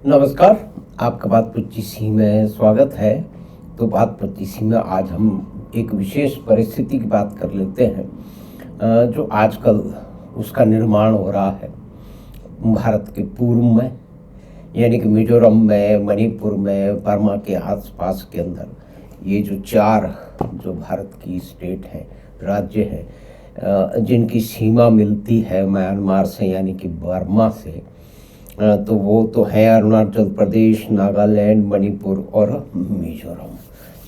नमस्कार। आपका बात पच्चीसी में स्वागत है। तो बात पच्चीसी में आज हम एक विशेष परिस्थिति की बात कर लेते हैं जो आजकल उसका निर्माण हो रहा है भारत के पूर्व में, यानी कि मिजोरम में, मणिपुर में, बर्मा के आसपास के अंदर। ये जो चार जो भारत की स्टेट हैं, राज्य हैं, जिनकी सीमा मिलती है म्यांमार से यानी कि बर्मा से, तो वो तो है अरुणाचल प्रदेश, नागालैंड, मणिपुर और मिजोरम।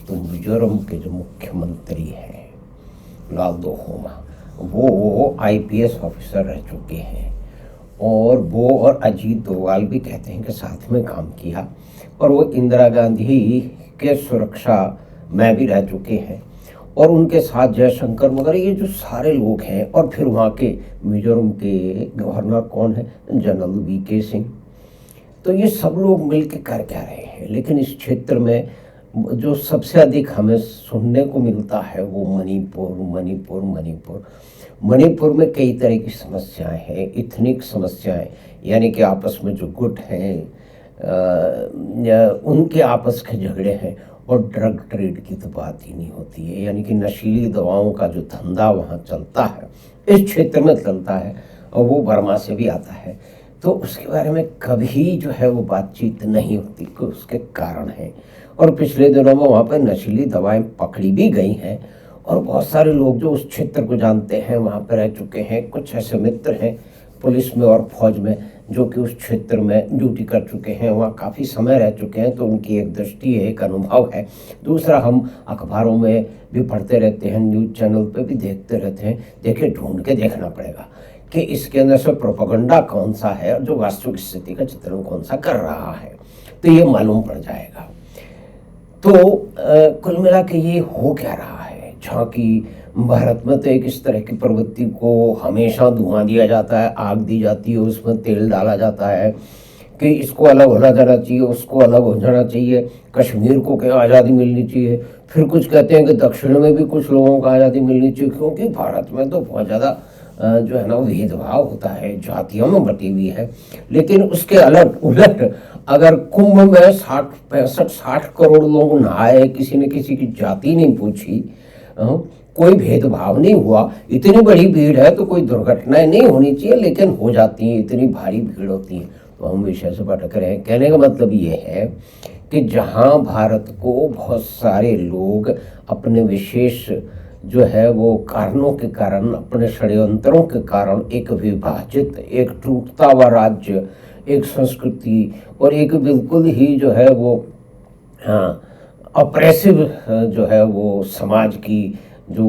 तो मिजोरम के जो मुख्यमंत्री हैं लालदोहोमा, वो आईपीएस ऑफिसर रह चुके हैं और वो और अजीत डोभाल भी कहते हैं कि साथ में काम किया, और वो इंदिरा गांधी के सुरक्षा में भी रह चुके हैं और उनके साथ जयशंकर वगैरह ये जो सारे लोग हैं। और फिर वहाँ के मिजोरम के गवर्नर कौन है, जनरल वीके सिंह। तो ये सब लोग मिल के कर क्या रहे हैं, लेकिन इस क्षेत्र में जो सबसे अधिक हमें सुनने को मिलता है वो मणिपुर मणिपुर मणिपुर मणिपुर में कई तरह की समस्याएं हैं, इथनिक समस्याएं, यानी कि आपस में जो गुट हैं उनके आपस के झगड़े हैं। और ड्रग ट्रेड की तो बात ही नहीं होती है, यानी कि नशीली दवाओं का जो धंधा वहाँ चलता है, इस क्षेत्र में चलता है, और वो बर्मा से भी आता है। तो उसके बारे में कभी जो है वो बातचीत नहीं होती कि उसके कारण है। और पिछले दिनों में वहाँ पर नशीली दवाएं पकड़ी भी गई हैं और बहुत सारे लोग जो उस क्षेत्र को जानते हैं वहाँ पर रह चुके हैं। कुछ ऐसे मित्र हैं पुलिस में और फौज में जो कि उस क्षेत्र में ड्यूटी कर चुके हैं, वहाँ काफ़ी समय रह चुके हैं, तो उनकी एक दृष्टि है, एक अनुभव है। दूसरा, हम अखबारों में भी पढ़ते रहते हैं, न्यूज़ चैनल पे भी देखते रहते हैं। देखिए, ढूंढ के देखना पड़ेगा कि इसके अंदर से प्रोपेगेंडा कौन सा है और जो वास्तविक स्थिति का चित्रण कौन सा कर रहा है, तो ये मालूम पड़ जाएगा। तो कुल मिला के ये हो क्या रहा है, जहाँ की भारत में तो एक इस तरह की प्रवृत्ति को हमेशा धुआं दिया जाता है, आग दी जाती है, उसमें तेल डाला जाता है कि इसको अलग होना जाना चाहिए, उसको अलग हो जाना चाहिए, कश्मीर को क्या आज़ादी मिलनी चाहिए। फिर कुछ कहते हैं कि दक्षिण में भी कुछ लोगों को आज़ादी मिलनी चाहिए, क्योंकि भारत में तो बहुत ज़्यादा जो है ना भेदभाव होता है, जातियों में बटी हुई है। लेकिन उसके उलट अगर कुंभ में 60 करोड़ लोग नहाए, किसी ने किसी की जाति नहीं पूछी, कोई भेदभाव नहीं हुआ, इतनी बड़ी भीड़ है तो कोई दुर्घटनाएं नहीं होनी चाहिए, लेकिन हो जाती हैं, इतनी भारी भीड़ होती है, तो हम विषय से भटक रहे हैं। कहने का मतलब ये है कि जहां भारत को बहुत सारे लोग अपने विशेष जो है वो कारणों के कारण, अपने षड्यंत्रों के कारण एक विभाजित, एक टूटता हुआ राज्य, एक संस्कृति और एक बिल्कुल ही जो है वो अप्रेसिव जो है वो समाज की जो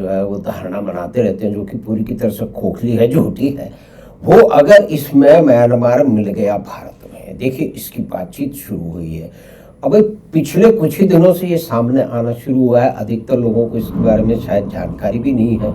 है वो धारणा बनाते रहते हैं, जो कि पूरी की तरह से खोखली है, झूठी है। वो अगर इसमें म्यांमार मिल गया भारत में, देखिए इसकी बातचीत शुरू हुई है। अब पिछले कुछ ही दिनों से ये सामने आना शुरू हुआ है, अधिकतर लोगों को इसके बारे में शायद जानकारी भी नहीं है।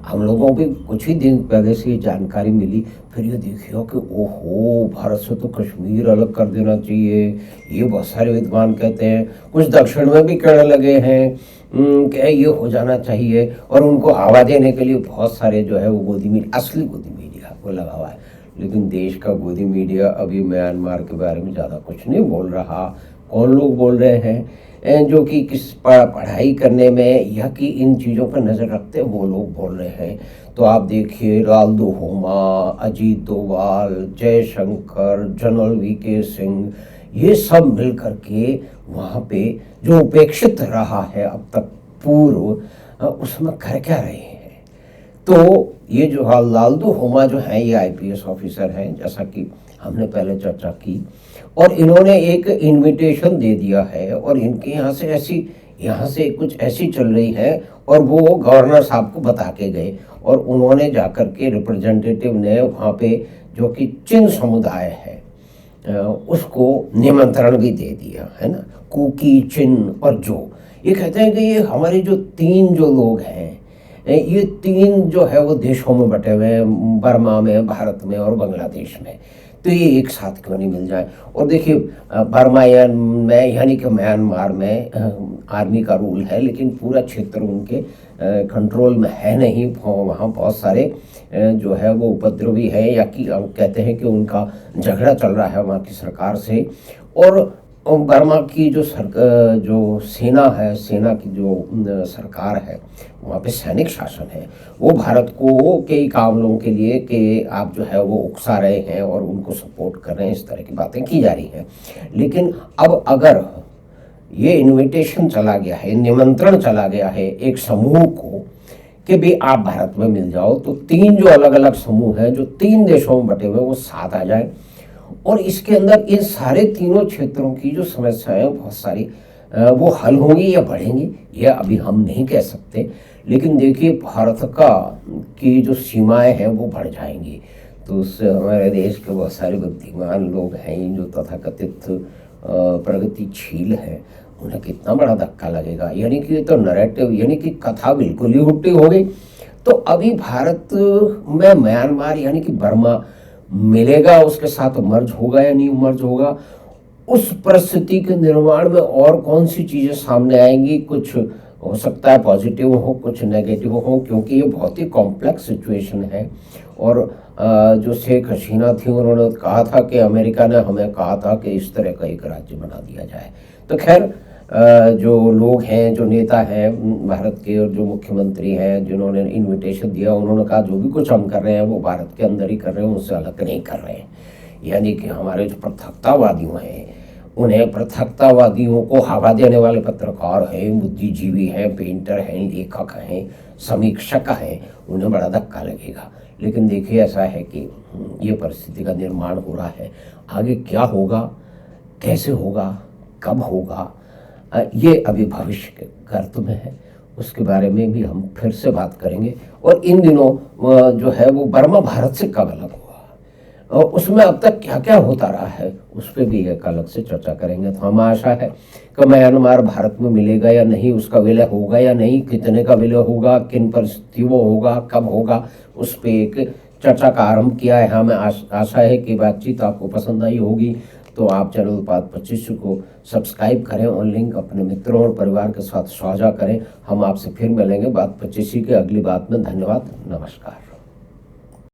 हम लोगों को भी कुछ ही दिन पहले से ये जानकारी मिली। फिर ये देखिए कि ओहो, भारत से तो कश्मीर अलग कर देना चाहिए, ये बहुत सारे विद्वान कहते हैं। कुछ दक्षिण में भी कहने लगे हैं कि ये हो जाना चाहिए, और उनको हवा देने के लिए बहुत सारे जो है वो गोदी मीडिया, असली गोदी मीडिया को लगा हुआ है। लेकिन देश का गोदी मीडिया अभी म्यांमार के बारे में ज़्यादा कुछ नहीं बोल रहा। कौन लोग बोल रहे हैं जो कि किस पढ़ाई करने में या कि इन चीज़ों पर नज़र रखते हैं, वो लोग बोल रहे हैं। तो आप देखिए, लालदोहोमा, अजीत डोभाल, जयशंकर, जनरल वीके सिंह, ये सब मिल करके वहाँ पे जो उपेक्षित रहा है अब तक पूर्व, उसमें कर क्या रहे हैं। तो ये जो लालदोहोमा जो हैं, ये आईपीएस ऑफिसर हैं, जैसा कि हमने पहले चर्चा की, और इन्होंने एक इनविटेशन दे दिया है, और इनके यहाँ से कुछ ऐसी चल रही है, और वो गवर्नर साहब को बता के गए, और उन्होंने जाकर के रिप्रेजेंटेटिव ने वहाँ पे जो कि चिन समुदाय है उसको निमंत्रण भी दे दिया है ना, कुकी, चिन और जो। ये कहते हैं कि ये हमारे जो 3 जो लोग हैं, ये 3 जो है वो देशों में बटे हुए हैं, बर्मा में, भारत में और बांग्लादेश में। तो ये एक साथ क्यों नहीं मिल जाए। और देखिए बर्मा में यानी कि म्यांमार में आर्मी का रूल है, लेकिन पूरा क्षेत्र उनके कंट्रोल में है नहीं। वहाँ बहुत सारे जो है वो उपद्रवी है, या कि कहते हैं कि उनका झगड़ा चल रहा है वहाँ की सरकार से। और बर्मा की जो सेना है, सेना की जो सरकार है, वहाँ पे सैनिक शासन है। वो भारत को कई कामों के लिए कि आप जो है वो उकसा रहे हैं और उनको सपोर्ट कर रहे हैं, इस तरह की बातें की जा रही हैं। लेकिन अब अगर ये इनविटेशन चला गया है, निमंत्रण चला गया है एक समूह को कि भी आप भारत में मिल जाओ, तो 3 जो अलग अलग समूह हैं जो 3 देशों में बटे हुए वो साथ आ जाए, और इसके अंदर इन सारे तीनों क्षेत्रों की जो समस्याएं बहुत सारी वो हल होंगी या बढ़ेंगी, यह अभी हम नहीं कह सकते। लेकिन देखिए भारत की जो सीमाएं हैं वो बढ़ जाएंगी, तो उससे हमारे देश के बहुत सारे बुद्धिमान लोग हैं जो तथाकथित प्रगतिशील हैं, उन्हें कितना बड़ा धक्का लगेगा। यानी कि तो नैरेटिव यानी कि कथा बिल्कुल ही उल्टी हो गई। तो अभी भारत में म्यांमार यानी कि बर्मा मिलेगा, उसके साथ मर्ज होगा या नहीं मर्ज होगा, उस परिस्थिति के निर्माण में और कौन सी चीज़ें सामने आएंगी। कुछ हो सकता है पॉजिटिव हो, कुछ नेगेटिव हो, क्योंकि ये बहुत ही कॉम्प्लेक्स सिचुएशन है। और जो शेख हसीना थी उन्होंने कहा था कि अमेरिका ने हमें कहा था कि इस तरह का एक राज्य बना दिया जाए। तो खैर जो लोग हैं, जो नेता हैं भारत के और जो मुख्यमंत्री हैं जिन्होंने इनविटेशन दिया, उन्होंने कहा जो भी कुछ हम कर रहे हैं वो भारत के अंदर ही कर रहे हैं, उससे अलग नहीं कर रहे हैं। यानी कि हमारे जो पृथकतावादियों हैं, उन्हें पृथकतावादियों को हवा देने वाले पत्रकार हैं, बुद्धिजीवी हैं, पेंटर हैं, लेखक हैं, समीक्षक हैं, उन्हें बड़ा धक्का लगेगा। लेकिन देखिए ऐसा है कि ये परिस्थिति का निर्माण हो रहा है। आगे क्या होगा, कैसे होगा, कब होगा, ये अभी भविष्य के गर्त में है। उसके बारे में भी हम फिर से बात करेंगे। और इन दिनों जो है वो बर्मा भारत से कब अलग हुआ और उसमें अब तक क्या क्या होता रहा है, उस पर भी एक अलग से चर्चा करेंगे। तो हम आशा है कि म्यांमार भारत में मिलेगा या नहीं, उसका विलय होगा या नहीं, कितने का विलय होगा, किन परिस्थितियों में होगा, कब होगा, उस पर एक चर्चा का आरंभ किया है। हमें आशा है कि बातचीत आपको पसंद आई होगी। तो आप चैनल बात 25 को सब्सक्राइब करें और लिंक अपने मित्रों और परिवार के साथ साझा करें। हम आपसे फिर मिलेंगे बात 25 के अगली बात में। धन्यवाद, नमस्कार।